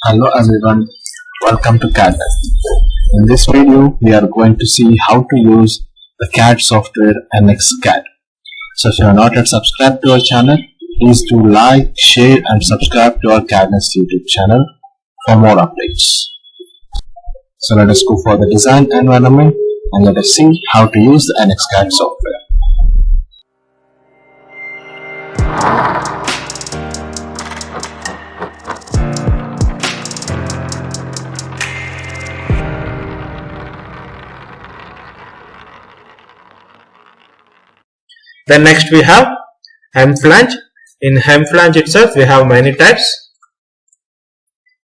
Hello everyone, welcome to CAD NEST. In this video, we are going to see how to use the CAD software CAD. So if you are not yet subscribed to our channel, please do like, share and subscribe to our CAD NEST YouTube channel for more updates. So let us go for the design environment and let us see how to use the CAD software. Then next we have FLANGE. In FLANGE itself we have many types.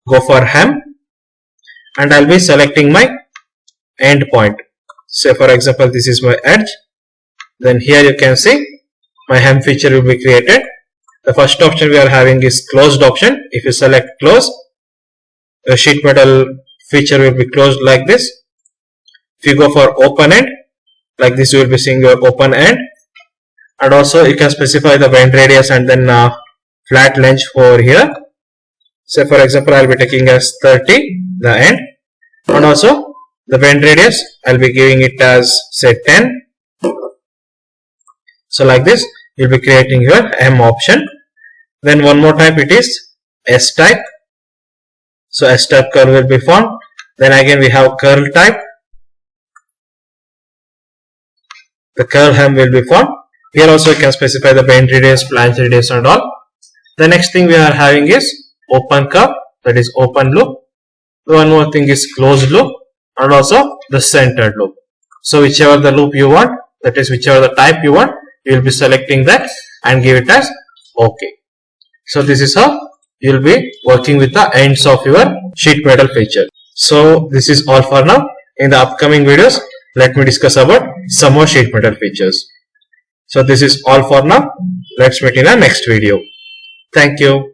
Go for hem and I'll be selecting my endpoint. Say for example this is my edge. Then here you can see my hem feature will be created. The first option we are having is closed option. If you select close, the Sheetmetal feature will be closed like this. If you go for open end, like this you will be seeing your open end. And also you can specify the bend radius and then flat length over here. Say for example I'll be taking as 30 the end, and also the bend radius I'll be giving it as say 10. So like this you'll be creating your M option. Then one more type it is S type. So S type curve will be formed. Then again we have curl type. The curl hem will be formed. Here also you can specify the bend radius, flange radius and all. The next thing we are having is open curve, that is open loop. One more thing is closed loop and also the centered loop. So whichever the loop you want, that is whichever the type you want, you will be selecting that and give it as OK. So this is how you will be working with the ends of your Sheetmetal feature. So this is all for now. In the upcoming videos, let me discuss about some more Sheetmetal features. So this is all for now. Let's meet in our next video. Thank you.